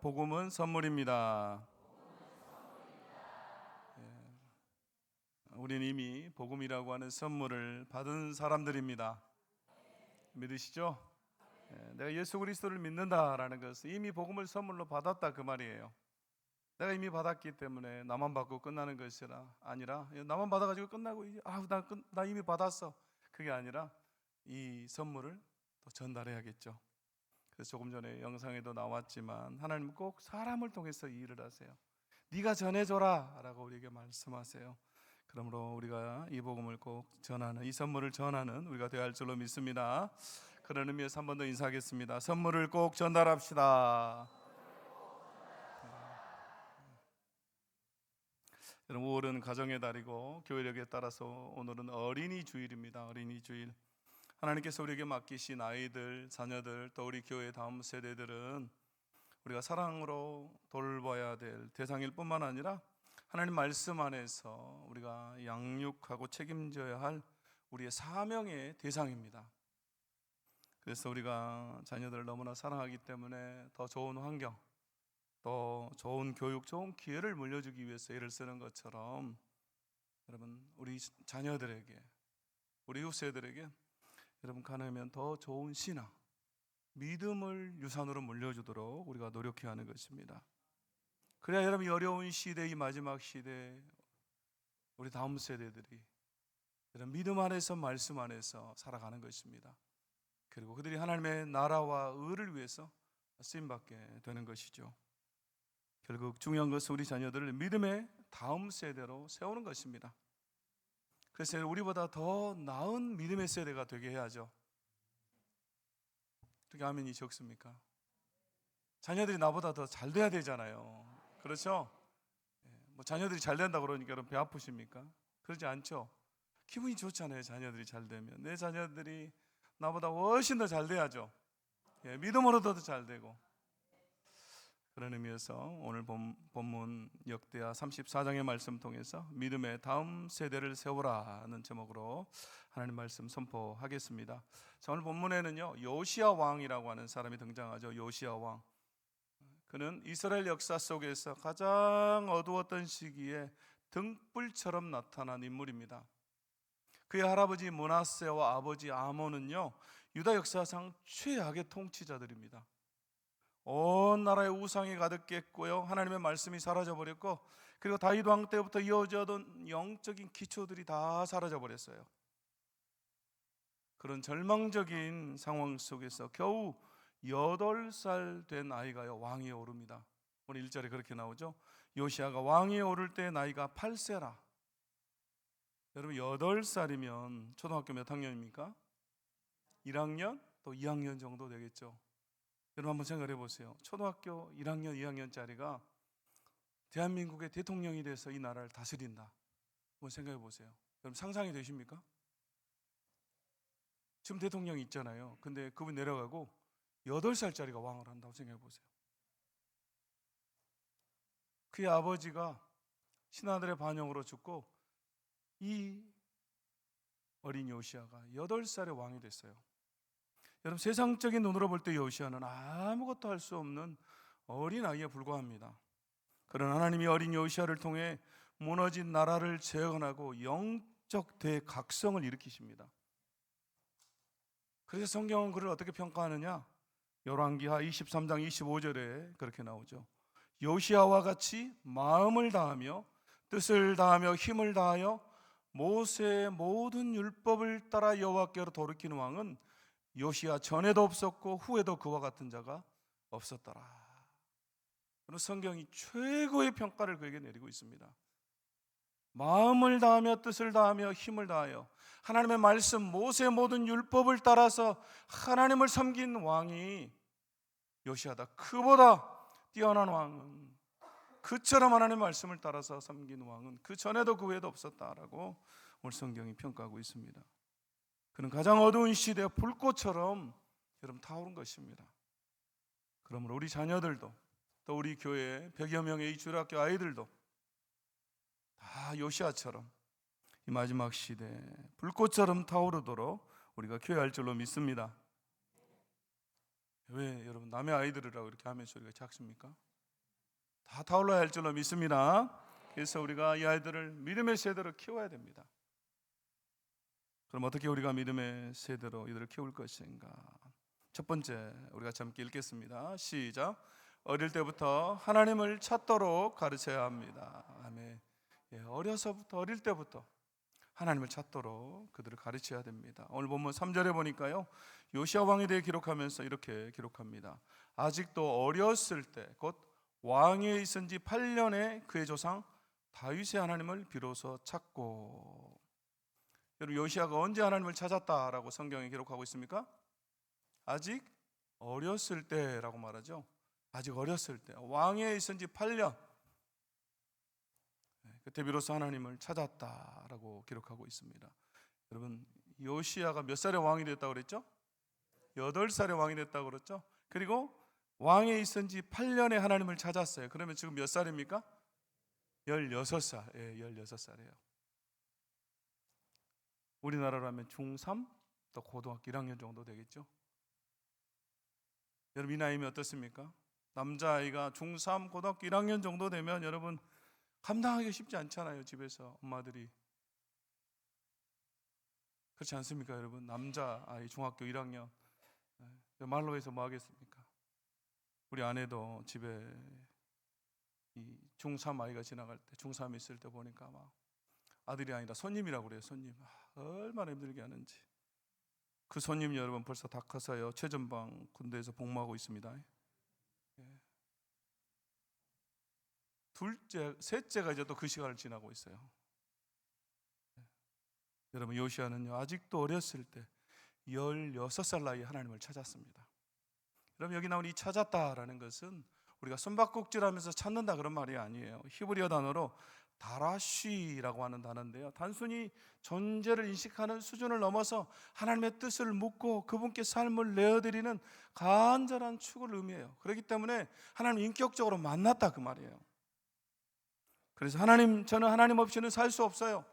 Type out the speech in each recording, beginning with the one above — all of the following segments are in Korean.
복음은 선물입니다. 우리는 이미 복음이라고 하는 선물을 받은 사람들입니다. 믿으시죠? 내가 예수 그리스도를 믿는다라는 것은 이미 복음을 선물로 받았다 그 말이에요. 내가 이미 받았기 때문에 나만 받고 끝나는 것이 아니라 나만 받아가지고 끝나고 이제 나 이미 받았어. 그게 아니라 이 선물을 또 전달해야겠죠. 그래서 조금 전에 영상에도 나왔지만 하나님은 꼭 사람을 통해서 이 일을 하세요. 네가 전해줘라 라고 우리에게 말씀하세요. 그러므로 우리가 이 복음을 꼭 전하는, 이 선물을 전하는 우리가 되어야 할 줄로 믿습니다. 그런 의미에서 한 번 더 인사하겠습니다. 선물을 꼭 전달합시다. 여러분, 5월은 가정의 달이고 교회력에 따라서 오늘은 어린이 주일입니다. 어린이 주일. 하나님께서 우리에게 맡기신 아이들, 자녀들, 또 우리 교회 다음 세대들은 우리가 사랑으로 돌봐야 될 대상일 뿐만 아니라 하나님 말씀 안에서 우리가 양육하고 책임져야 할 우리의 사명의 대상입니다. 그래서 우리가 자녀들을 너무나 사랑하기 때문에 더 좋은 환경, 또 좋은 교육, 좋은 기회를 물려주기 위해서 애를 쓰는 것처럼 여러분, 우리 자녀들에게, 우리 후세들에게 여러분 가능하면 더 좋은 신앙, 믿음을 유산으로 물려주도록 우리가 노력해야 하는 것입니다. 그래야 여러분 이 어려운 시대, 이 마지막 시대 우리 다음 세대들이 이런 믿음 안에서 말씀 안에서 살아가는 것입니다. 그리고 그들이 하나님의 나라와 의를 위해서 쓰임받게 되는 것이죠. 결국 중요한 것은 우리 자녀들을 믿음의 다음 세대로 세우는 것입니다. 그래서 우리보다 더 나은 믿음의 세대가 되게 해야죠. 어떻게 아멘이 적습니까? 자녀들이 나보다 더 잘 돼야 되잖아요. 그렇죠? 뭐 자녀들이 잘 된다 그러니까 여러분 배 아프십니까? 그러지 않죠? 기분이 좋잖아요. 자녀들이 잘 되면 내 자녀들이 나보다 훨씬 더 잘 돼야죠. 믿음으로도 더 잘 되고. 그런 의미에서 오늘 본문 역대하 34장의 말씀 통해서 믿음의 다음 세대를 세우라는 제목으로 하나님 말씀 선포하겠습니다. 자, 오늘 본문에는요 요시야 왕이라고 하는 사람이 등장하죠. 요시야 왕. 그는 이스라엘 역사 속에서 가장 어두웠던 시기에 등불처럼 나타난 인물입니다. 그의 할아버지 므낫세와 아버지 아몬은요 유다 역사상 최악의 통치자들입니다. 온 나라에 우상이 가득했고요, 하나님의 말씀이 사라져버렸고, 그리고 다윗 왕 때부터 이어져던 영적인 기초들이 다 사라져버렸어요. 그런 절망적인 상황 속에서 겨우 8살 된 아이가요 왕위에 오릅니다. 오늘 1절에 그렇게 나오죠. 요시야가 왕위에 오를 때 나이가 8세라. 여러분 8살이면 초등학교 몇 학년입니까? 1학년 또 2학년 정도 되겠죠. 여러분 한번 생각해 보세요. 초등학교 1학년 2학년짜리가 대한민국의 대통령이 돼서 이 나라를 다스린다. 한번 생각해 보세요. 여러분 상상이 되십니까? 지금 대통령이 있잖아요. 근데 그분 내려가고 8살짜리가 왕을 한다고 생각해 보세요. 그의 아버지가 신하들의 반역으로 죽고 이 어린 요시야가 8살의 왕이 됐어요. 여러분 세상적인 눈으로 볼 때 요시야는 아무것도 할 수 없는 어린 아이에 불과합니다. 그러나 하나님이 어린 요시야를 통해 무너진 나라를 재건하고 영적 대각성을 일으키십니다. 그래서 성경은 그를 어떻게 평가하느냐? 열왕기하 23장 25절에 그렇게 나오죠. 요시야와 같이 마음을 다하며 뜻을 다하며 힘을 다하여 모세의 모든 율법을 따라 여호와께로 돌이키는 왕은 요시야 전에도 없었고 후에도 그와 같은 자가 없었더라. 그런 성경이 최고의 평가를 그에게 내리고 있습니다. 마음을 다하며 뜻을 다하며 힘을 다하여 하나님의 말씀 모세의 모든 율법을 따라서 하나님을 섬긴 왕이 요시야다. 그보다 뛰어난 왕은, 그처럼 하나님의 말씀을 따라서 섬긴 왕은 그 전에도 그 후에도 없었다라고 오늘 성경이 평가하고 있습니다. 그는 가장 어두운 시대의 불꽃처럼 여러분 타오른 것입니다. 그러므로 우리 자녀들도 또 우리 교회 100여 명의 이 주일학교 아이들도 다 요시야처럼 이 마지막 시대에 불꽃처럼 타오르도록 우리가 교회할 줄로 믿습니다. 왜 여러분 남의 아이들이라고 이렇게 하면 소리가 작습니까? 다 타올라야 할 줄로 믿습니다. 그래서 우리가 이 아이들을 믿음의 세대로 키워야 됩니다. 그럼 어떻게 우리가 믿음의 세대로 이들을 키울 것인가? 첫 번째, 우리가 함께 읽겠습니다. 시작. 어릴 때부터 하나님을 찾도록 가르쳐야 합니다. 아멘. 어려서부터, 어릴 때부터 하나님을 찾도록 그들을 가르쳐야 됩니다. 오늘 본문 3절에 보니까요, 요시야 왕에 대해 기록하면서 이렇게 기록합니다. 아직도 어렸을 때, 곧 왕위에 있은 지 8년에 그의 조상 다윗의 하나님을 비로소 찾고. 여러분, 요시야가 언제 하나님을 찾았다라고 성경에 기록하고 있습니까? 아직 어렸을 때라고 말하죠. 아직 어렸을 때, 왕위에 있은 지 8년, 그때 비로소 하나님을 찾았다라고 기록하고 있습니다. 여러분, 요시야가 몇 살에 왕이 됐다고 그랬죠? 8살에 왕이 됐다고 그랬죠? 그리고 왕에 있은 지 8년에 하나님을 찾았어요. 그러면 지금 몇 살입니까? 16살. 16살이에요. 우리나라로 하면 중3, 또 고등학교 1학년 정도 되겠죠? 여러분, 이 나이면 어떻습니까? 남자아이가 중3, 고등학교 1학년 정도 되면 여러분 감당하기 쉽지 않잖아요. 집에서 엄마들이. 그렇지 않습니까 여러분? 남자아이 중학교 1학년 말로 해서 뭐 하겠습니까? 우리 아내도 집에 이 중3 아이가 지나갈 때, 중3 있을 때 보니까 막 아들이 아니라 손님이라고 그래요. 손님. 얼마나 힘들게 하는지. 그 손님 여러분 벌써 다 커서요, 최전방 군대에서 복무하고 있습니다. 둘째, 셋째가 이제 또 그 시간을 지나고 있어요. 여러분, 요시야는요 아직도 어렸을 때 16살 나이에 하나님을 찾았습니다. 여러분, 여기 나온 이 찾았다라는 것은 우리가 숨바꼭질하면서 찾는다 그런 말이 아니에요. 히브리어 단어로 다라쉬라고 하는 단어인데요, 단순히 존재를 인식하는 수준을 넘어서 하나님의 뜻을 묻고 그분께 삶을 내어드리는 간절한 축을 의미해요. 그렇기 때문에 하나님 인격적으로 만났다 그 말이에요. 그래서 저는 하나님 없이는 살 수 없어요.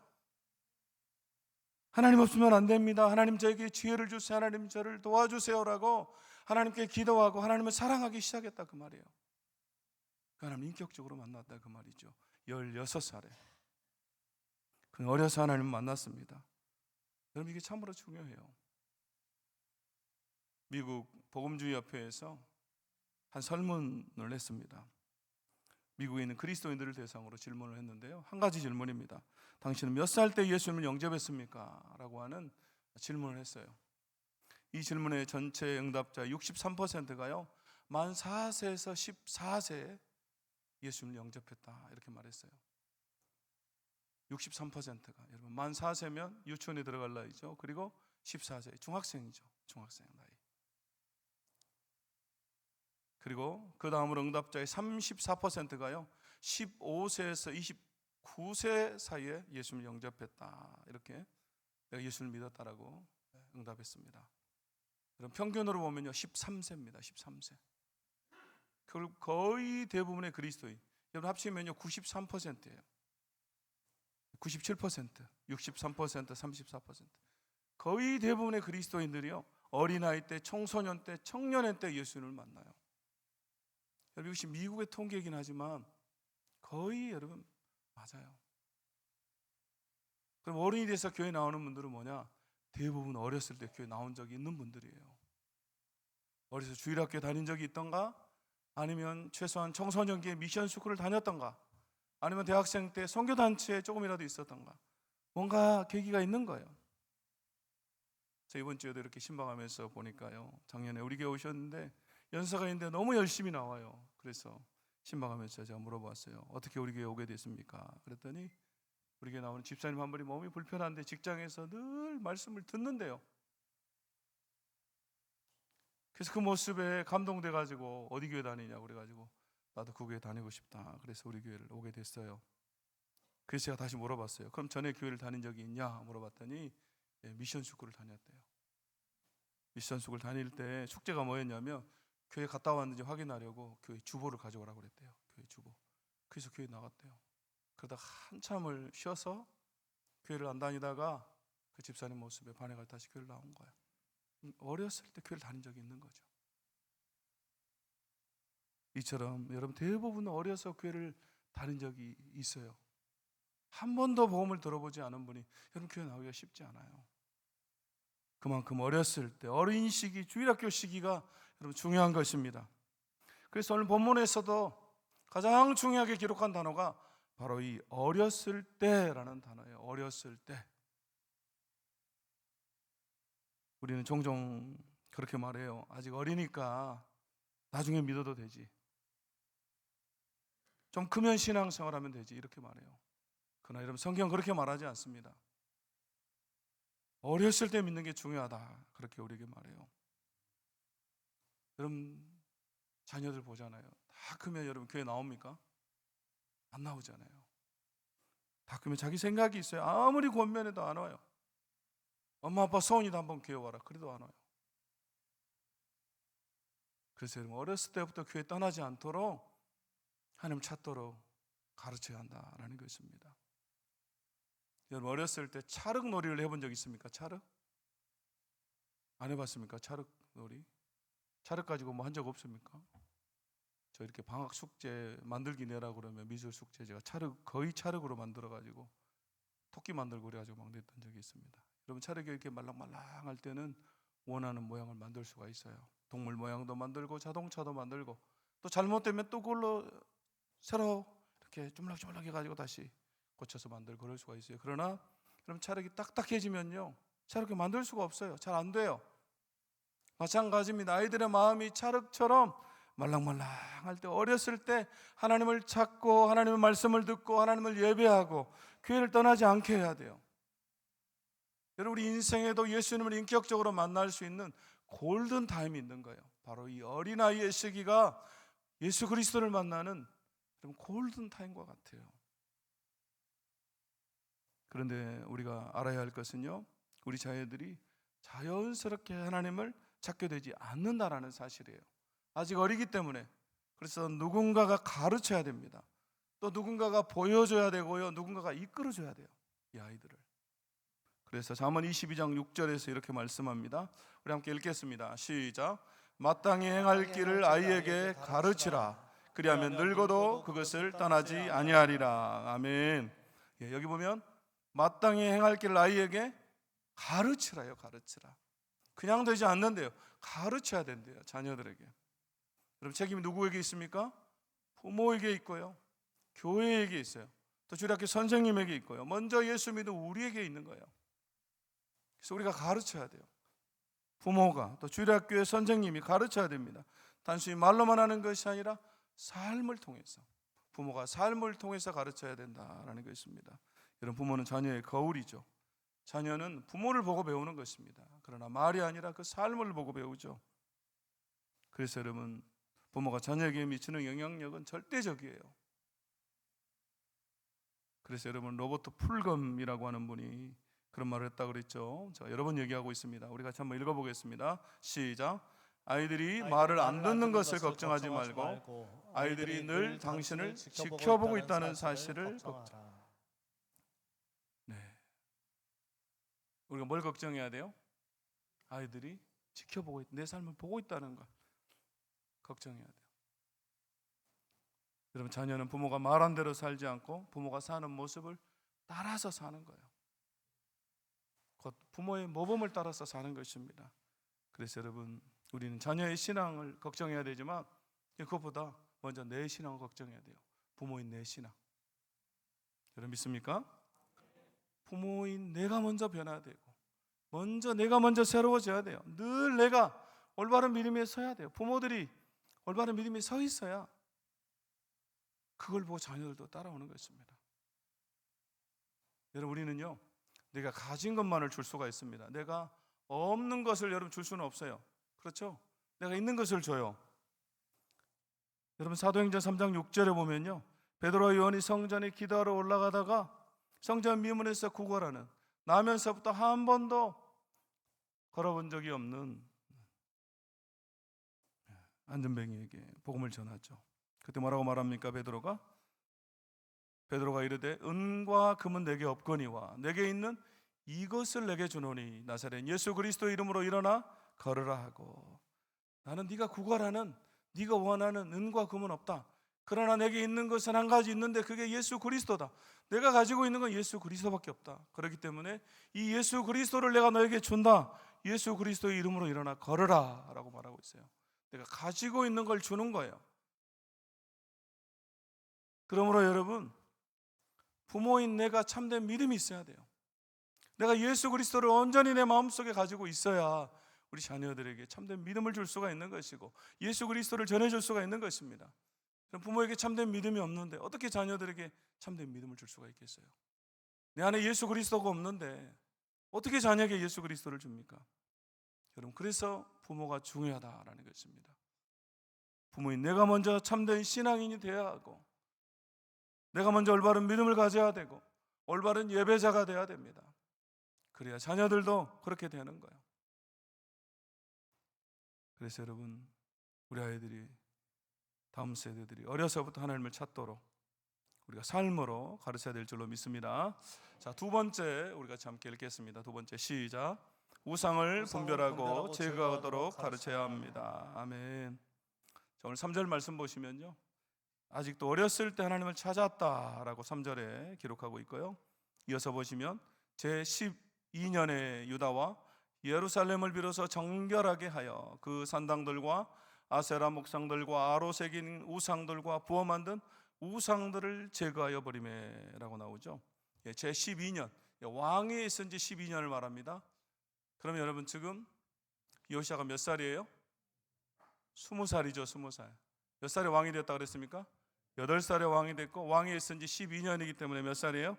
하나님 없으면 안 됩니다. 하나님 저에게 지혜를 주세요. 하나님 저를 도와주세요라고 하나님께 기도하고 하나님을 사랑하기 시작했다 그 말이에요. 그 하나님 인격적으로 만났다 그 말이죠. 16살에 그 어려서 하나님을 만났습니다. 여러분, 이게 참으로 중요해요. 미국 복음주의협회에서 한 설문을 했습니다. 미국에 있는 그리스도인들을 대상으로 질문을 했는데요, 한 가지 질문입니다. 당신은 몇 살 때 예수님을 영접했습니까? 라고 하는 질문을 했어요. 이 질문의 전체 응답자 63%가요 만 4세에서 14세에 예수님을 영접했다 이렇게 말했어요. 63%가 여러분 만 4세면 유치원에 들어갈 나이죠. 그리고 14세 중학생이죠. 중학생 나이. 그리고 그 다음으로 응답자의 34%가요 15세에서 29세 사이에 예수님을 영접했다 이렇게 내가 예수를 믿었다라고 응답했습니다. 그럼 평균으로 보면요 13세입니다. 13세. 거의 대부분의 그리스도인 여러분 합치면요 93%예요. 97%, 63%, 34%. 거의 대부분의 그리스도인들이요 어린아이 때, 청소년 때, 청년의 때 예수님을 만나요. 여러분, 이것이 미국의 통계이긴 하지만 거의 여러분 맞아요. 그럼 어른이 돼서 교회 나오는 분들은 뭐냐? 대부분 어렸을 때 교회 나온 적이 있는 분들이에요. 어려서 주일학교 다닌 적이 있던가, 아니면 최소한 청소년기에 미션 스쿨을 다녔던가, 아니면 대학생 때 선교단체에 조금이라도 있었던가, 뭔가 계기가 있는 거예요. 저 이번 주에도 이렇게 신방하면서 보니까요, 작년에 우리 교회 오셨는데 연사가 있는데 너무 열심히 나와요. 그래서 신방하면서 제가 물어봤어요. 어떻게 우리 교회 오게 됐습니까? 그랬더니 우리 교회 나오는 집사님 한 분이 몸이 불편한데 직장에서 늘 말씀을 듣는데요. 그래서 그 모습에 감동돼가지고 어디 교회 다니냐고 그래가지고 나도 그 교회 다니고 싶다. 그래서 우리 교회를 오게 됐어요. 그래서 제가 다시 물어봤어요. 그럼 전에 교회를 다닌 적이 있냐 물어봤더니 미션 스쿨을 다녔대요. 미션 스쿨 다닐 때 숙제가 뭐였냐면 교회 갔다 왔는지 확인하려고 교회 주보를 가져오라고 그랬대요. 교회 주보. 그래서 교회 나갔대요. 그러다가 한참을 쉬어서 교회를 안 다니다가 그 집사님 모습에 반해가 다시 교회를 나온 거예요. 어렸을 때 교회를 다닌 적이 있는 거죠. 이처럼 여러분 대부분 어려서 교회를 다닌 적이 있어요. 한 번도 복음을 들어보지 않은 분이 여러분 교회 나오기가 쉽지 않아요. 그만큼 어렸을 때 어린 시기, 주일학교 시기가 여러분 중요한 것입니다. 그래서 오늘 본문에서도 가장 중요하게 기록한 단어가 바로 이 어렸을 때라는 단어예요. 어렸을 때. 우리는 종종 그렇게 말해요. 아직 어리니까 나중에 믿어도 되지. 좀 크면 신앙생활하면 되지. 이렇게 말해요. 그러나 여러분 성경은 그렇게 말하지 않습니다. 어렸을 때 믿는 게 중요하다. 그렇게 우리에게 말해요. 여러분 자녀들 보잖아요. 다 크면 여러분 교회 나옵니까? 안 나오잖아요. 다 크면 자기 생각이 있어요. 아무리 권면해도 안 와요. 엄마 아빠 소원이도 한번 교회 와라. 그래도 안 와요. 그래서 여러분 어렸을 때부터 교회 떠나지 않도록 하나님 찾도록 가르쳐야 한다라는 것입니다. 여러분 어렸을 때 찰흙 놀이를 해본 적 있습니까? 찰흙? 안 해봤습니까? 찰흙 놀이? 찰흙 가지고 뭐 한 적 없습니까? 저 이렇게 방학 숙제 만들기 내라고 그러면 미술 숙제 제가 찰흙 거의 찰흙으로 만들어 가지고 토끼 만들고 그래가지고 막 냈던 적이 있습니다. 여러분 찰흙이 이렇게 말랑말랑할 때는 원하는 모양을 만들 수가 있어요. 동물 모양도 만들고 자동차도 만들고 또 잘못되면 또 그걸로 새로 이렇게 주물럭주물럭 해가지고 다시 고쳐서 만들고 그럴 수가 있어요. 그러나 그럼 찰흙이 딱딱해지면요 찰흙이 만들 수가 없어요. 잘 안 돼요. 마찬가지입니다. 아이들의 마음이 찰흙처럼 말랑말랑할 때 어렸을 때 하나님을 찾고 하나님의 말씀을 듣고 하나님을 예배하고 교회를 떠나지 않게 해야 돼요. 여러분 우리 인생에도 예수님을 인격적으로 만날 수 있는 골든 타임이 있는 거예요. 바로 이 어린아이의 시기가 예수 그리스도를 만나는 골든 타임과 같아요. 그런데 우리가 알아야 할 것은요 우리 자녀들이 자연스럽게 하나님을 찾게 되지 않는다라는 사실이에요. 아직 어리기 때문에. 그래서 누군가가 가르쳐야 됩니다. 또 누군가가 보여줘야 되고요 누군가가 이끌어줘야 돼요 이 아이들을. 그래서 잠언 22장 6절에서 이렇게 말씀합니다. 우리 함께 읽겠습니다. 시작. 마땅히 행할 길을 아이에게 가르치라. 그리하면 늙어도 그것을 떠나지 아니하리라. 아멘. 예, 여기 보면 마땅히 행할 길을 아이에게 가르치라요. 가르치라. 그냥 되지 않는데요. 가르쳐야 된대요. 자녀들에게. 여러분 책임이 누구에게 있습니까? 부모에게 있고요. 교회에게 있어요. 또 주일학교 선생님에게 있고요. 먼저 예수 믿는 우리에게 있는 거예요. 그래서 우리가 가르쳐야 돼요. 부모가 또 주일학교의 선생님이 가르쳐야 됩니다. 단순히 말로만 하는 것이 아니라 삶을 통해서 부모가 삶을 통해서 가르쳐야 된다라는 것입니다. 여러분 부모는 자녀의 거울이죠. 자녀는 부모를 보고 배우는 것입니다. 그러나 말이 아니라 그 삶을 보고 배우죠. 그래서 여러분 부모가 자녀에게 미치는 영향력은 절대적이에요. 그래서 여러분 로버트 풀검이라고 하는 분이 그런 말을 했다고 그랬죠. 자, 여러 번 얘기하고 있습니다. 우리 같이 한번 읽어보겠습니다. 시작. 아이들이 말을 안 듣는 것을 걱정하지 말고 아이들이 늘 당신을 지켜보고 있다는 사실을 걱정하라. 네. 우리가 뭘 걱정해야 돼요? 아이들이 지켜보고 내 삶을 보고 있다는 걸 걱정해야 돼요. 여러분 자녀는 부모가 말한 대로 살지 않고 부모가 사는 모습을 따라서 사는 거예요. 곧 부모의 모범을 따라서 사는 것입니다. 그래서 여러분 우리는 자녀의 신앙을 걱정해야 되지만 그것보다 먼저 내 신앙을 걱정해야 돼요. 부모인 내 신앙. 여러분 믿습니까? 부모인 내가 먼저 변화해야 되고 내가 먼저 새로워져야 돼요. 늘 내가 올바른 믿음에 서야 돼요. 부모들이 올바른 믿음에 서 있어야 그걸 보고 자녀들도 따라오는 것입니다. 여러분 우리는요 내가 가진 것만을 줄 수가 있습니다. 내가 없는 것을 여러분 줄 수는 없어요. 그렇죠? 내가 있는 것을 줘요. 여러분 사도행전 3장 6절에 보면요 베드로와 요한이 성전에 기도하러 올라가다가 성전 미문에서 구걸하는 나면서부터 한 번도 걸어본 적이 없는 안전뱅이에게 복음을 전하죠. 그때 뭐라고 말합니까? 베드로가 이르되 은과 금은 내게 없거니와 내게 있는 이것을 내게 주노니 나사렛 예수 그리스도 이름으로 일어나 걸으라 하고 나는 네가 구걸하는 네가 원하는 은과 금은 없다. 그러나 내게 있는 것은 한 가지 있는데 그게 예수 그리스도다. 내가 가지고 있는 건 예수 그리스도밖에 없다. 그렇기 때문에 이 예수 그리스도를 내가 너에게 준다. 예수 그리스도의 이름으로 일어나 걸으라 라고 말하고 있어요. 내가 가지고 있는 걸 주는 거예요. 그러므로 여러분, 부모인 내가 참된 믿음이 있어야 돼요. 내가 예수 그리스도를 온전히 내 마음속에 가지고 있어야 우리 자녀들에게 참된 믿음을 줄 수가 있는 것이고 예수 그리스도를 전해줄 수가 있는 것입니다. 부모에게 참된 믿음이 없는데 어떻게 자녀들에게 참된 믿음을 줄 수가 있겠어요? 내 안에 예수 그리스도가 없는데 어떻게 자녀에게 예수 그리스도를 줍니까? 여러분, 그래서 부모가 중요하다라는 것입니다. 부모인 내가 먼저 참된 신앙인이 되어야 하고 내가 먼저 올바른 믿음을 가져야 되고 올바른 예배자가 되어야 됩니다. 그래야 자녀들도 그렇게 되는 거예요. 그래서 여러분, 우리 아이들이, 다음 세대들이 어려서부터 하나님을 찾도록 우리가 삶으로 가르쳐야 될 줄로 믿습니다. 자, 두 번째 우리 같이 함께 읽겠습니다. 두 번째 시작. 우상을 분별하고 제거하도록 가르쳐야 합니다. 아멘. 자, 오늘 3절 말씀 보시면요, 아직도 어렸을 때 하나님을 찾았다라고 3절에 기록하고 있고요. 이어서 보시면 제12년에 유다와 예루살렘을 비로소 정결하게 하여 그 산당들과 아세라 목상들과 아로 새긴 우상들과 부어 만든 우상들을 제거하여 버리매라고 나오죠. 제12년, 왕위에 있은 지 12년을 말합니다. 그러면 여러분, 지금 요시아가 몇 살이에요? 20살이죠. 20살. 몇 살에 왕이 됐다 그랬습니까? 8살에 왕이 됐고 왕위에 있은 지 12년이기 때문에 몇 살이에요?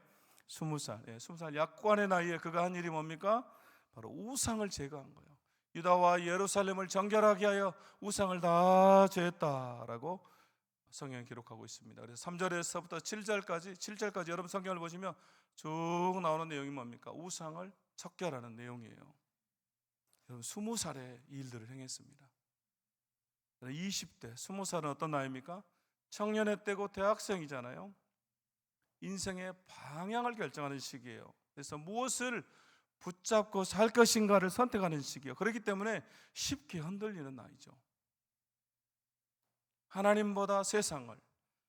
20살. 20살 약관의 나이에 그가 한 일이 뭡니까? 바로 우상을 제거한 거예요. 유다와 예루살렘을 정결하게 하여 우상을 다 제했다라고 성경에 기록하고 있습니다. 그래서 3절에서부터 7절까지 여러분 성경을 보시면 쭉 나오는 내용이 뭡니까? 우상을 척결하는 내용이에요. 여러분, 20살에 이 일들을 행했습니다. 20대, 20살은 어떤 나이입니까? 청년의 때고 대학생이잖아요. 인생의 방향을 결정하는 시기예요. 그래서 무엇을 붙잡고 살 것인가를 선택하는 시기예요. 그렇기 때문에 쉽게 흔들리는 나이죠. 하나님보다 세상을,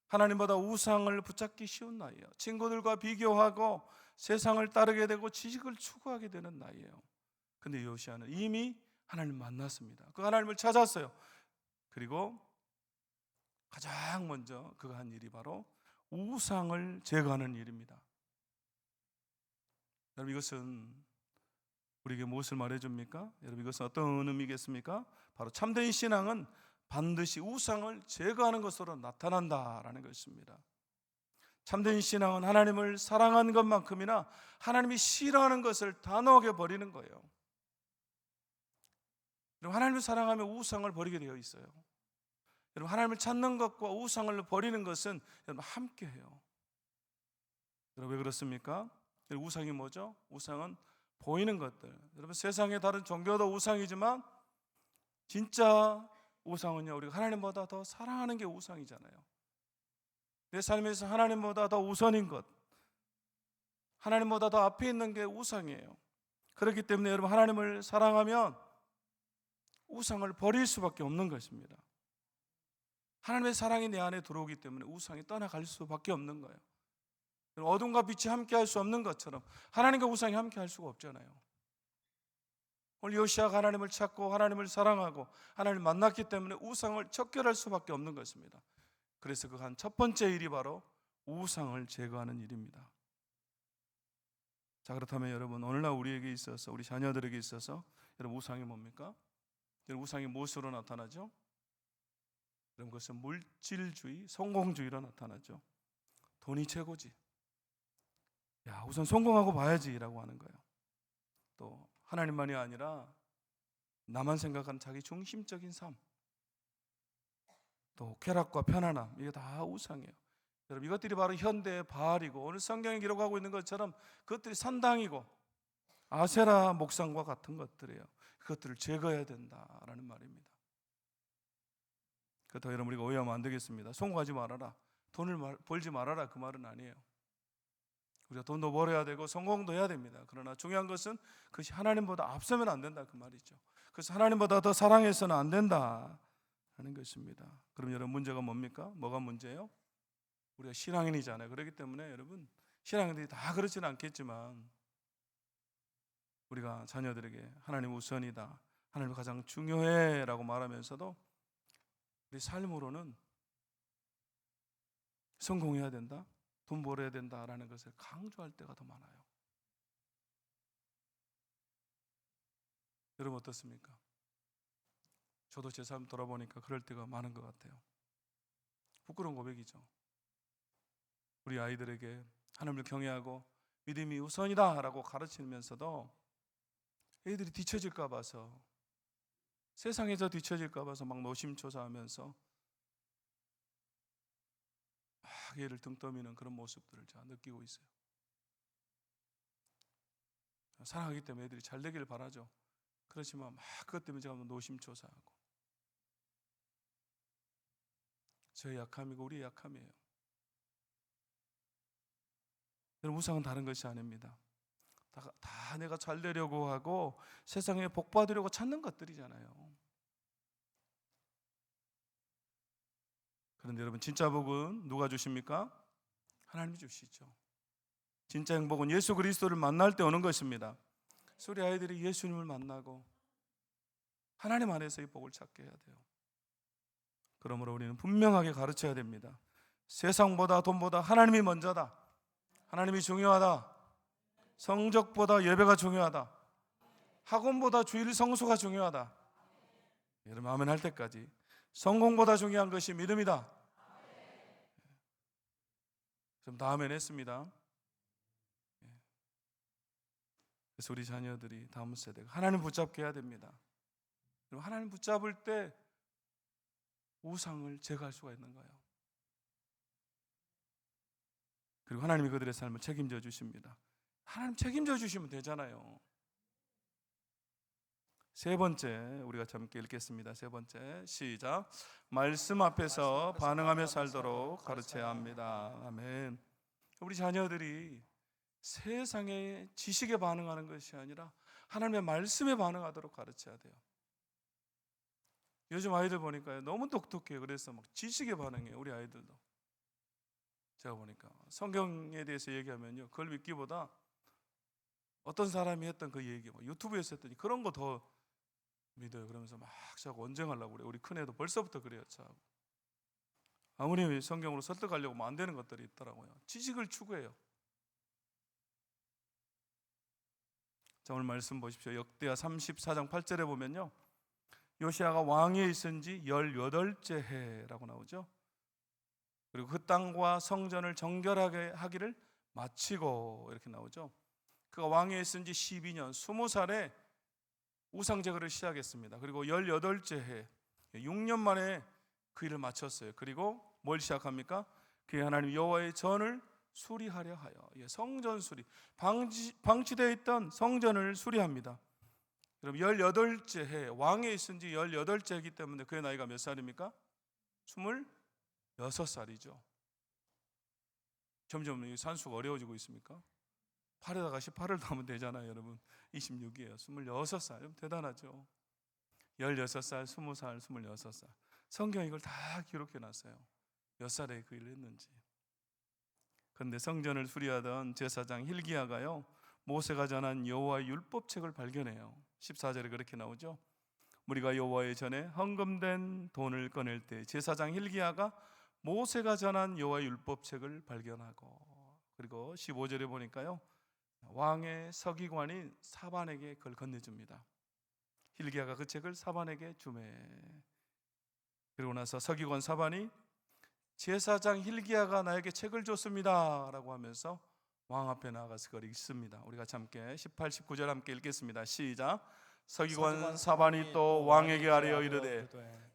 하나님보다 우상을 붙잡기 쉬운 나이예요. 친구들과 비교하고 세상을 따르게 되고 지식을 추구하게 되는 나이예요. 근데 요시아는 이미 하나님을 만났습니다. 그 하나님을 찾았어요. 그리고 가장 먼저 그가 한 일이 바로 우상을 제거하는 일입니다. 여러분, 이것은 우리에게 무엇을 말해줍니까? 여러분, 이것은 어떤 의미겠습니까? 바로 참된 신앙은 반드시 우상을 제거하는 것으로 나타난다라는 것입니다. 참된 신앙은 하나님을 사랑한 것만큼이나 하나님이 싫어하는 것을 단호하게 버리는 거예요. 여러분, 하나님을 사랑하면 우상을 버리게 되어 있어요. 여러분, 하나님을 찾는 것과 우상을 버리는 것은 여러분 함께해요. 여러분, 왜 그렇습니까? 여러분, 우상이 뭐죠? 우상은 보이는 것들. 여러분, 세상의 다른 종교도 우상이지만 진짜 우상은요, 우리가 하나님보다 더 사랑하는 게 우상이잖아요. 내 삶에서 하나님보다 더 우선인 것, 하나님보다 더 앞에 있는 게 우상이에요. 그렇기 때문에 여러분, 하나님을 사랑하면 우상을 버릴 수밖에 없는 것입니다. 하나님의 사랑이 내 안에 들어오기 때문에 우상이 떠나갈 수밖에 없는 거예요. 어둠과 빛이 함께 할 수 없는 것처럼 하나님과 우상이 함께 할 수가 없잖아요. 오늘 요시아가 하나님을 찾고 하나님을 사랑하고 하나님을 만났기 때문에 우상을 척결할 수밖에 없는 것입니다. 그래서 그 한 첫 번째 일이 바로 우상을 제거하는 일입니다. 자, 그렇다면 여러분, 오늘날 우리에게 있어서, 우리 자녀들에게 있어서 여러분, 우상이 뭡니까? 여러분, 우상이 무엇으로 나타나죠? 여러분, 그것은 물질주의, 성공주의로 나타나죠. 돈이 최고지. 야, 우선 성공하고 봐야지라고 하는 거예요. 또 하나님만이 아니라 나만 생각하는 자기 중심적인 삶, 또 쾌락과 편안함, 이게 다 우상이에요. 여러분, 이것들이 바로 현대의 바알이고 오늘 성경에 기록하고 있는 것처럼 그것들이 산당이고 아세라 목상과 같은 것들이에요. 그것들을 제거해야 된다라는 말입니다. 그렇다고 여러분, 우리가 오해하면 안 되겠습니다. 성공하지 말아라, 돈을 벌지 말아라, 그 말은 아니에요. 우리가 돈도 벌어야 되고 성공도 해야 됩니다. 그러나 중요한 것은 그것이 하나님보다 앞서면 안 된다, 그 말이죠. 그래서 하나님보다 더 사랑해서는 안 된다, 하는 것입니다. 그럼 여러분 문제가 뭡니까? 뭐가 문제예요? 우리가 신앙인이잖아요. 그렇기 때문에 여러분 신앙인들이 다 그렇지는 않겠지만 우리가 자녀들에게 하나님 우선이다, 하나님이 가장 중요해 라고 말하면서도 우리 삶으로는 성공해야 된다, 돈 벌어야 된다라는 것을 강조할 때가 더 많아요. 여러분 어떻습니까? 저도 제 삶 돌아보니까 그럴 때가 많은 것 같아요. 부끄러운 고백이죠. 우리 아이들에게 하나님을 경외하고 믿음이 우선이다 라고 가르치면서도 애들이 뒤처질까 봐서, 세상에서 뒤처질까 봐서 막 노심초사하면서 막 얘를 등 떠미는 그런 모습들을 제가 느끼고 있어요. 사랑하기 때문에 애들이 잘 되기를 바라죠. 그렇지만 막 그것 때문에 제가 노심초사하고, 저의 약함이고 우리의 약함이에요. 여러분 우상은 다른 것이 아닙니다. 다 내가 잘 되려고 하고 세상에 복 받으려고 찾는 것들이잖아요. 그런데 여러분 진짜 복은 누가 주십니까? 하나님이 주시죠. 진짜 행복은 예수 그리스도를 만날 때 오는 것입니다. 우리 아이들이 예수님을 만나고 하나님 안에서 이 복을 찾게 해야 돼요. 그러므로 우리는 분명하게 가르쳐야 됩니다. 세상보다 돈보다 하나님이 먼저다, 하나님이 중요하다, 성적보다 예배가 중요하다, 학원보다 주일 성수가 중요하다. 여러분 아멘 할 때까지 성공보다 중요한 것이 믿음이다. 좀 다 아멘 했습니다. 그래서 우리 자녀들이 다음 세대가 하나님 붙잡게 해야 됩니다. 하나님 붙잡을 때 우상을 제거할 수가 있는 거예요. 그리고 하나님이 그들의 삶을 책임져 주십니다. 하나님 책임져 주시면 되잖아요. 세 번째 우리가 함께 읽겠습니다. 세 번째 시작. 말씀 앞에서 반응하며 살도록 가르쳐야 합니다. 아멘. 우리 자녀들이 세상의 지식에 반응하는 것이 아니라 하나님의 말씀에 반응하도록 가르쳐야 돼요. 요즘 아이들 보니까 너무 똑똑해요. 그래서 막 지식에 반응해요. 우리 아이들도. 제가 보니까 성경에 대해서 얘기하면요, 그걸 믿기보다 어떤 사람이 했던 그 얘기, 유튜브에서 했더니 그런 거 더 믿어요. 그러면서 막 자꾸 언쟁하려고 그래요. 우리 큰애도 벌써부터 그래요. 자꾸. 아무리 성경으로 설득하려고 하면 안 되는 것들이 있더라고요. 지식을 추구해요. 자, 오늘 말씀 보십시오. 역대하 34장 8절에 보면요, 요시아가 왕위에 있은 지 18째 해라고 나오죠. 그리고 그 땅과 성전을 정결하게 하기를 마치고 이렇게 나오죠. 그가 왕위에 있은 지 12년 20살에 우상 제거를 시작했습니다. 그리고 18째 해 6년 만에 그 일을 마쳤어요. 그리고 뭘 시작합니까? 그의 하나님 여호와의 전을 수리하려 하여, 성전 수리, 방치되어 있던 성전을 수리합니다. 그럼 18째 해, 왕에 있은 지 18째이기 때문에 그의 나이가 몇 살입니까? 26살이죠. 점점 산수가 어려워지고 있습니까? 8에다가 18을 더하면 되잖아요, 여러분. 26이에요. 26살. 대단하죠. 16살, 20살, 26살. 성경이 이걸 다 기록해 놨어요. 몇 살에 그 일을 했는지. 그런데 성전을 수리하던 제사장 hil기야가요, 모세가 전한 여호와의 율법책을 발견해요. 14절에 그렇게 나오죠. 우리가 여호와의 전에 헌금된 돈을 꺼낼 때 제사장 hil기야가 모세가 전한 여호와의 율법책을 발견하고, 그리고 15절에 보니까요, 왕의 서기관인 사반에게 그걸 건네줍니다. hil기야가 그 책을 사반에게 주매. 그리고 나서 서기관 사반이 제사장 hil기야가 나에게 책을 줬습니다 라고 하면서 왕 앞에 나가서 그걸 읽습니다. 우리가 함께 18, 19절 함께 읽겠습니다. 시작. 서기관 사반이 또 왕에게 아뢰어 이르되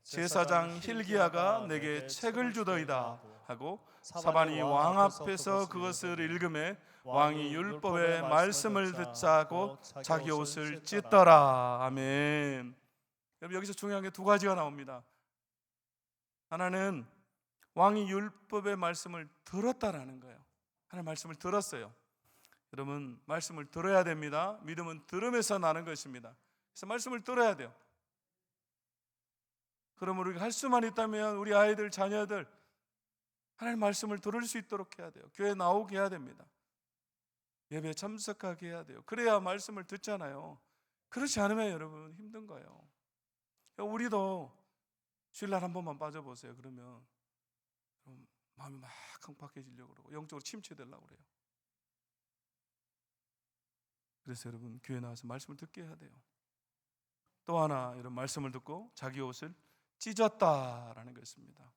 제사장 hil기야가 내게 책을 주더이다 하고, 사반이 왕 앞에서 그것을 읽음에 왕이 율법의 말씀을 듣자 하고 자기 옷을 찢더라. 아멘. 여러분 여기서 중요한 게 두 가지가 나옵니다. 하나는 왕이 율법의 말씀을 들었다라는 거예요. 하나님 말씀을 들었어요. 여러분 말씀을 들어야 됩니다. 믿음은 들음에서 나는 것입니다. 그래서 말씀을 들어야 돼요. 그러므로 우리가 할 수만 있다면 우리 아이들, 자녀들 하나님 말씀을 들을 수 있도록 해야 돼요. 교회 나오게 해야 됩니다. 예배에 참석하게 해야 돼요. 그래야 말씀을 듣잖아요. 그렇지 않으면 여러분 힘든 거예요. 우리도 주일날 한 번만 빠져보세요. 그러면 마음이 막 강팍해지려고 그러고 영적으로 침체되려고 그래요. 그래서 여러분 교회 나와서 말씀을 듣게 해야 돼요. 또 하나 이런 말씀을 듣고 자기 옷을 찢었다라는 것입니다.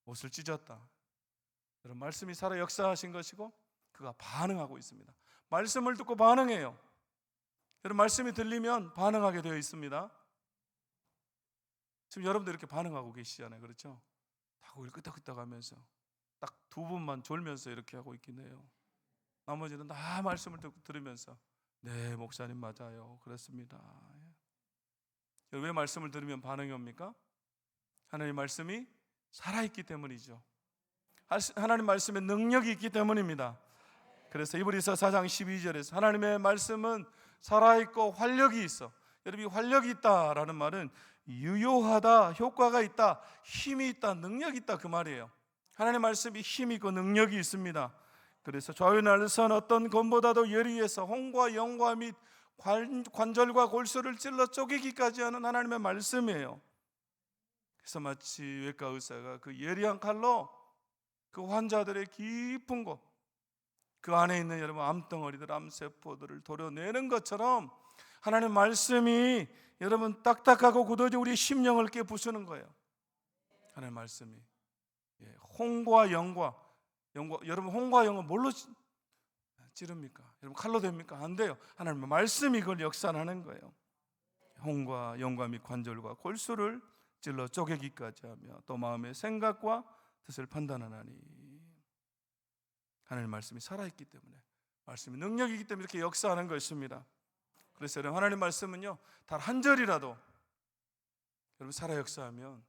옷을 찢었다. 여러분 말씀이 살아 역사하신 것이고 그가 반응하고 있습니다. 말씀을 듣고 반응해요. 여러분 말씀이 들리면 반응하게 되어 있습니다. 지금 여러분들 이렇게 반응하고 계시잖아요. 그렇죠? 다 고개를 끄덕끄덕 하면서 딱 두 분만 졸면서 이렇게 하고 있긴 해요. 나머지는 다 말씀을 들으면서 네 목사님 맞아요. 그렇습니다. 왜 말씀을 들으면 반응이 옵니까? 하나님의 말씀이 살아있기 때문이죠. 하나님 말씀에 능력이 있기 때문입니다. 그래서 이브리서 4장 12절에서 하나님의 말씀은 살아있고 활력이 있어. 여러분 이 활력이 있다라는 말은 유효하다, 효과가 있다, 힘이 있다, 능력이 있다 그 말이에요. 하나님의 말씀이 힘이 있고 능력이 있습니다. 그래서 좌우 날선 어떤 검보다도 예리해서 홍과 영과 및 관절과 골수를 찔러 쪼개기까지 하는 하나님의 말씀이에요. 그래서 마치 외과 의사가 그 예리한 칼로 그 환자들의 깊은 곳, 그 안에 있는 여러분 암덩어리들, 암세포들을 도려내는 것처럼 하나님의 말씀이 여러분 딱딱하고 굳어진 우리 심령을 깨부수는 거예요. 하나님의 말씀이 홍과 영과 여러분 홍과 영은 뭘로 찌릅니까? 여러분 칼로 됩니까? 안 돼요. 하나님의 말씀이 그걸 역산하는 거예요. 홍과 영과 및 관절과 골수를 찔러 쪼개기까지 하며 또 마음의 생각과 뜻을 판단하나니 하나님의 말씀이 살아있기 때문에 말씀이 능력이기 때문에 이렇게 역사하는 것입니다. 그래서 여러분 하나님의 말씀은요 단 한 절이라도 여러분 살아 역사하면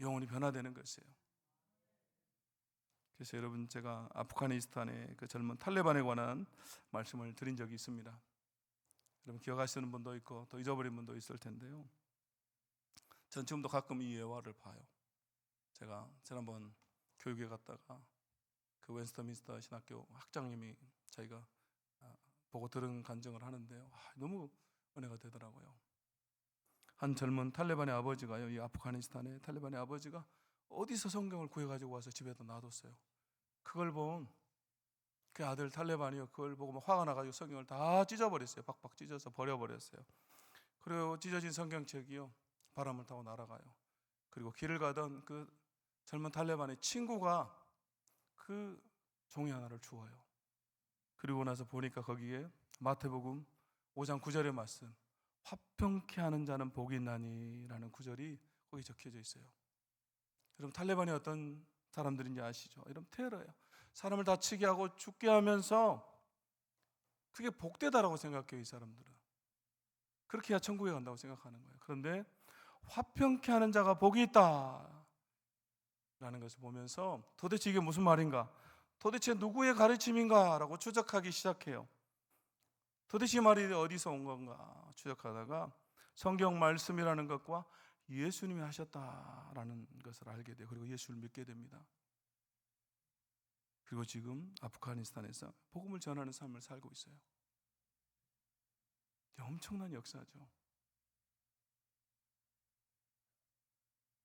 영혼이 변화되는 것이에요. 그래서 여러분 제가 아프가니스탄의 그 젊은 탈레반에 관한 말씀을 드린 적이 있습니다. 여러분 기억하시는 분도 있고 또 잊어버린 분도 있을 텐데요. 전 지금도 가끔 이 예화를 봐요. 제가 지난번 교육에 갔다가 그 웨스터민스터 신학교 학장님이 자기가 보고 들은 간증을 하는데요. 너무 은혜가 되더라고요. 한 젊은 탈레반의 아버지가요, 이 아프가니스탄의 탈레반의 아버지가 어디서 성경을 구해가지고 와서 집에다 놔뒀어요. 그걸 본 그 아들 탈레반이요, 그걸 보고 막 화가 나가지고 성경을 다 찢어버렸어요. 박박 찢어서 버려버렸어요. 그리고 찢어진 성경책이요 바람을 타고 날아가요. 그리고 길을 가던 그 젊은 탈레반의 친구가 그 종이 하나를 주어요. 그리고 나서 보니까 거기에 마태복음 5장 9절의 말씀, 화평케 하는 자는 복이 있나니 라는 구절이 거기 적혀져 있어요. 여러분 탈레반이 어떤 사람들인지 아시죠? 여러분 테러예요. 사람을 다치게 하고 죽게 하면서 그게 복되다라고 생각해요. 이 사람들은 그렇게 해야 천국에 간다고 생각하는 거예요. 그런데 화평케 하는 자가 복이 있다 라는 것을 보면서 도대체 이게 무슨 말인가, 도대체 누구의 가르침인가 라고 추적하기 시작해요. 도대체 이 말이 어디서 온 건가 추적하다가 성경 말씀이라는 것과 예수님이 하셨다라는 것을 알게 돼요. 그리고 예수를 믿게 됩니다. 그리고 지금 아프가니스탄에서 복음을 전하는 삶을 살고 있어요. 엄청난 역사죠.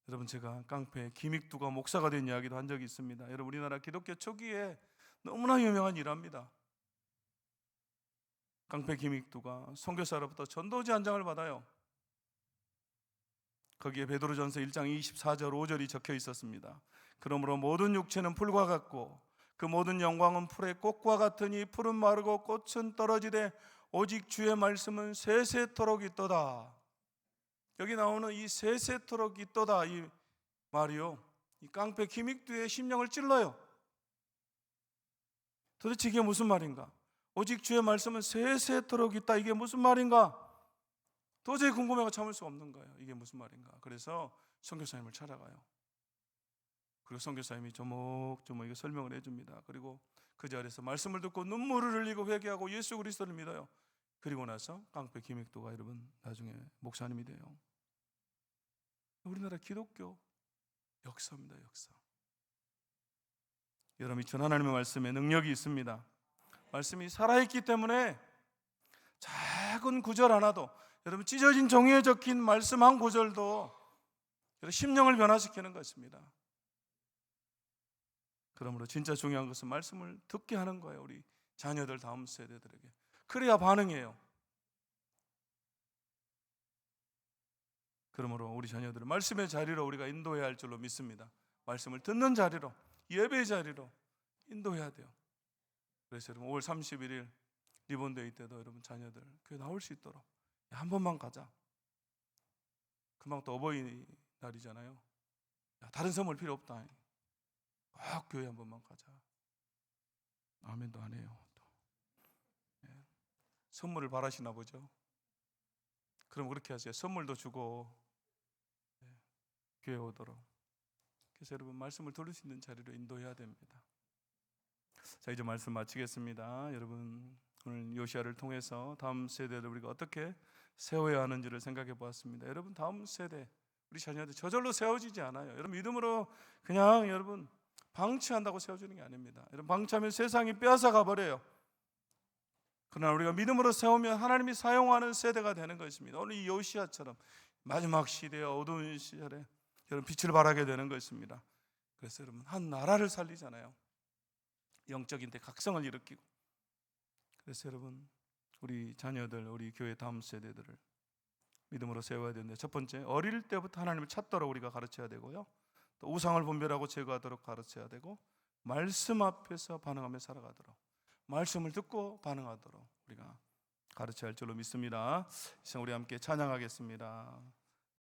여러분 제가 깡패 김익두가 목사가 된 이야기도 한 적이 있습니다. 여러분 우리나라 기독교 초기에 너무나 유명한 일합니다. 깡패 김익두가 선교사로부터 전도지 한 장을 받아요. 거기에 베드로전서 1장 24절 5절이 적혀 있었습니다. 그러므로 모든 육체는 풀과 같고 그 모든 영광은 풀의 꽃과 같으니 풀은 마르고 꽃은 떨어지되 오직 주의 말씀은 세세토록 있도다. 여기 나오는 이 세세토록 있도다 이 말이요, 이 깡패 김익두의 심령을 찔러요. 도대체 이게 무슨 말인가? 오직 주의 말씀은 세세토록 있다, 이게 무슨 말인가? 도저히 궁금해가 참을 수 없는 거예요. 이게 무슨 말인가? 그래서 선교사님을 찾아가요. 그리고 선교사님이 조목조목 이거 설명을 해줍니다. 그리고 그 자리에서 말씀을 듣고 눈물을 흘리고 회개하고 예수 그리스도를 믿어요. 그리고 나서 깡패 김익도가 여러분 나중에 목사님이 돼요. 우리나라 기독교 역사입니다. 역사. 여러분, 전 하나님의 말씀에 능력이 있습니다. 말씀이 살아있기 때문에 작은 구절 하나도, 여러분 찢어진 종이에 적힌 말씀 한 구절도 심령을 변화시키는 것입니다. 그러므로 진짜 중요한 것은 말씀을 듣게 하는 거예요. 우리 자녀들, 다음 세대들에게. 그래야 반응해요. 그러므로 우리 자녀들을 말씀의 자리로 우리가 인도해야 할 줄로 믿습니다. 말씀을 듣는 자리로, 예배의 자리로 인도해야 돼요. 그래서 여러분 5월 31일 리본데이 때도 여러분 자녀들 교회 나올 수 있도록 한 번만 가자. 금방 또 어버이날이잖아요. 다른 선물 필요 없다. 꼭 교회 한 번만 가자. 아멘도 안 해요. 또. 선물을 바라시나 보죠. 그럼 그렇게 하세요. 선물도 주고 교회 오도록. 그래서 여러분 말씀을 들을 수 있는 자리로 인도해야 됩니다. 자, 이제 말씀 마치겠습니다. 여러분 오늘 요시아를 통해서 다음 세대를 우리가 어떻게 세워야 하는지를 생각해 보았습니다. 여러분 다음 세대, 우리 자녀들 저절로 세워지지 않아요. 여러분 믿음으로 그냥 여러분 방치한다고 세워지는 게 아닙니다. 여러분 방치하면 세상이 빼앗아가 버려요. 그러나 우리가 믿음으로 세우면 하나님이 사용하는 세대가 되는 것입니다. 오늘 이 요시아처럼 마지막 시대의 어두운 시절에 여러분 빛을 발하게 되는 것입니다. 그래서 여러분 한 나라를 살리잖아요. 영적인 각성을 일으키고. 그래서 여러분 우리 자녀들, 우리 교회 다음 세대들을 믿음으로 세워야 되는데, 첫 번째 어릴 때부터 하나님을 찾도록 우리가 가르쳐야 되고요, 또 우상을 분별하고 제거하도록 가르쳐야 되고, 말씀 앞에서 반응하며 살아가도록, 말씀을 듣고 반응하도록 우리가 가르쳐야 할 줄로 믿습니다. 이제 우리 함께 찬양하겠습니다.